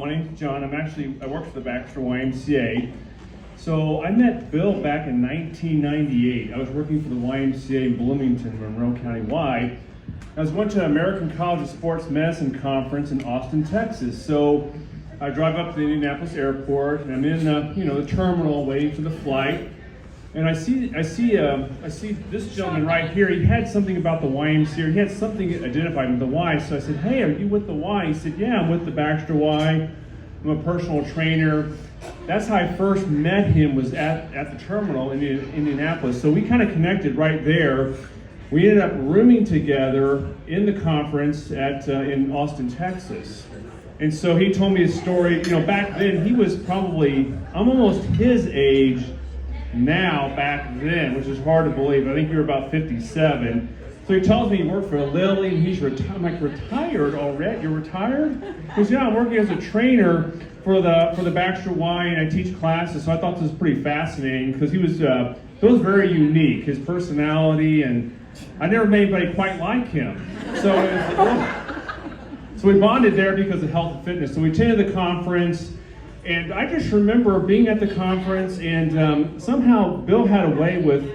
My name's John. I work for the Baxter YMCA. So I met Bill back in 1998. I was working for the YMCA in Bloomington, Monroe County Y. I went to American College of Sports Medicine Conference in Austin, Texas. So I drive up to the Indianapolis airport, and I'm in the terminal waiting for the flight. And I see this gentleman right here. He had something about the YMCA. He had something identified with the Y. So I said, "Hey, are you with the Y?" He said, "Yeah, I'm with the Baxter Y. I'm a personal trainer." That's how I first met him, was at the terminal in Indianapolis. So we kind of connected right there. We ended up rooming together in the conference in Austin, Texas. And so he told me his story. Back then he was probably, I'm almost his age now back then, which is hard to believe. I think you were about 57. So he tells me he worked for Lilly, and he's retired. I'm like, "Retired already? You're retired?" He goes, "Yeah, I'm working as a trainer for the Baxter Y, and I teach classes." So I thought this was pretty fascinating because he was very unique, his personality, and I never met anybody quite like him. So we bonded there because of health and fitness. So we attended the conference. And I just remember being at the conference, and somehow Bill had a way with,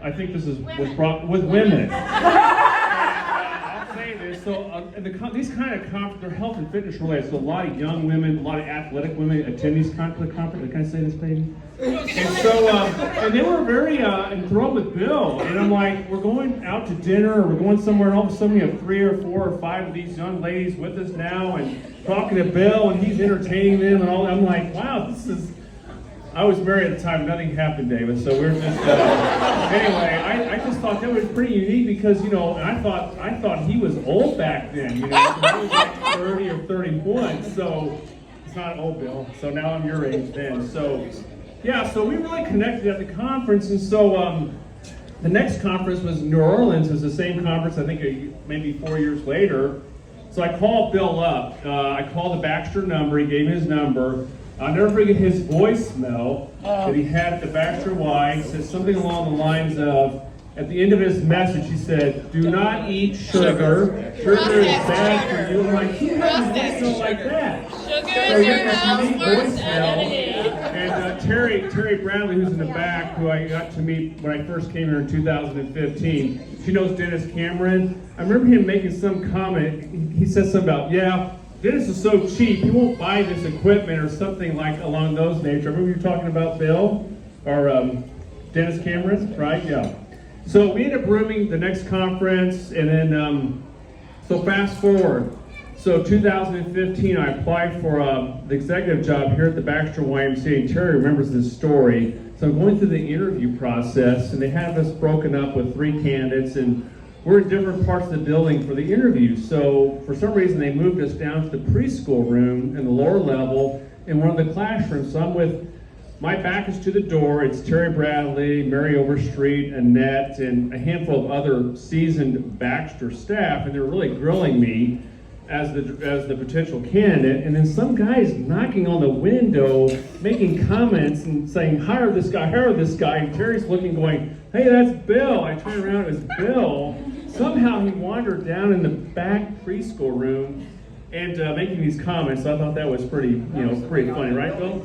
I think this was brought with women. And, I'll say this, so these kind of conferences, they're health and fitness related, so a lot of young women, a lot of athletic women attend these kind of conferences. Can I say this, baby? And so, and they were very enthralled with Bill. And I'm like, we're going out to dinner, or we're going somewhere, and all of a sudden we have 3 or 4 or 5 of these young ladies with us now, and talking to Bill, and he's entertaining them, and all. I'm like, wow, this is. I was married at the time. Nothing happened, David. So we're just. Anyway, I just thought that was pretty unique because and I thought he was old back then. He was like 30 or 31. So it's not old, Bill. So now I'm your age then. So yeah. So we really connected at the conference, and so the next conference was in New Orleans. It was the same conference. I think maybe 4 years later. So I called Bill up. I called the Baxter number. He gave me his number. I'll never forget his voicemail that he had at the Baxter Y. He said something along the lines of, at the end of his message, he said, "Do not eat sugar. Sugar is bad for you." I'm like, who has a voicemail like that? Sugar is your health's worst enemy. And Terry Bradley, who's in the back, who I got to meet when I first came here in 2015, she knows Dennis Cameron. I remember him making some comment. He said something about, "Yeah, Dennis is so cheap, he won't buy this equipment," or something like along those nature. I remember you talking about Bill, or Dennis Cameron, right? Yeah. So we ended up rooming the next conference, and then, so fast forward. So 2015, I applied for the executive job here at the Baxter YMCA, and Terry remembers this story. So I'm going through the interview process, and they have us broken up with 3 candidates, and we're in different parts of the building for the interview. So for some reason, they moved us down to the preschool room in the lower level in one of the classrooms. So I'm with, my back is to the door. It's Terry Bradley, Mary Overstreet, Annette, and a handful of other seasoned Baxter staff, and they're really grilling me as the potential candidate. And then some guy's knocking on the window, making comments and saying, hire this guy. And Terry's looking, going, "Hey, that's Bill." I turn around, it's Bill. Somehow he wandered down in the back preschool room and making these comments. So I thought that was pretty funny, right, Bill?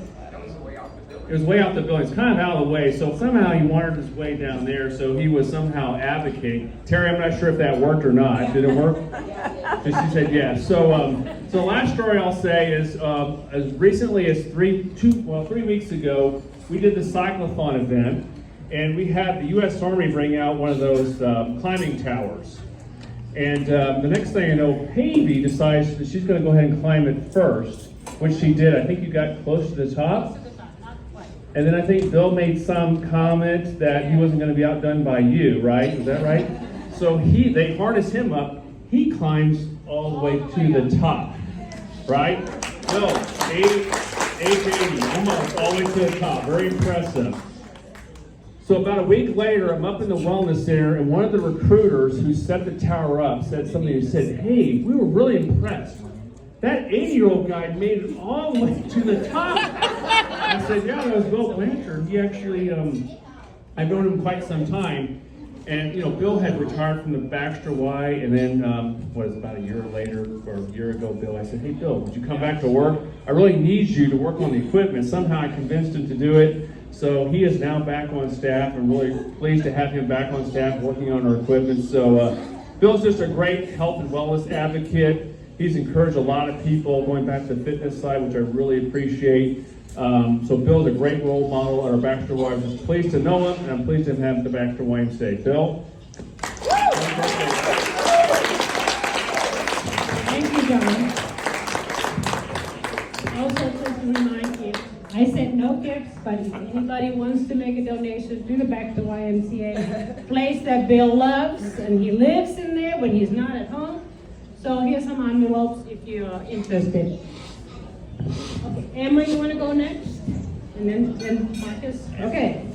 It was way out the building. It's kind of out of the way. So somehow he wandered his way down there. So he was somehow advocating. Terry, I'm not sure if that worked or not. Did it work? She said yes. So the last story I'll say is as recently as 3 weeks ago, we did the cyclothon event, and we had the U.S. Army bring out one of those climbing towers. And the next thing I know, Pavey decides that she's going to go ahead and climb it first, which she did. I think you got close to the top. And then I think Bill made some comment that he wasn't going to be outdone by you, right? Is that right? So they harness him up. He climbs all the way to the top, right? Bill, 880, almost all the way to the top. Very impressive. So about a week later, I'm up in the wellness center, and one of the recruiters who set the tower up said something. He said, "Hey, we were really impressed. That 80-year-old guy made it all the way to the top." I said, "Yeah, that was Bill Blanchard. He actually, I've known him quite some time." And Bill had retired from the Baxter Y, and then about a year later, or a year ago, Bill, I said, hey Bill, would you come back to work? I really need you to work on the equipment. Somehow I convinced him to do it. So he is now back on staff. I'm really pleased to have him back on staff working on our equipment. So Bill's just a great health and wellness advocate. He's encouraged a lot of people going back to the fitness side, which I really appreciate. So Bill's a great role model at our Baxter Y. I'm just pleased to know him, and I'm pleased to have him at the Baxter YMCA. Bill? Thank you, John. Also, just to remind you, I said no gifts, but if anybody wants to make a donation to the Baxter YMCA, place that Bill loves, and he lives in there when he's not at home. So here's some envelopes if you're interested. Okay, Emma, you want to go next? And then Marcus? Okay.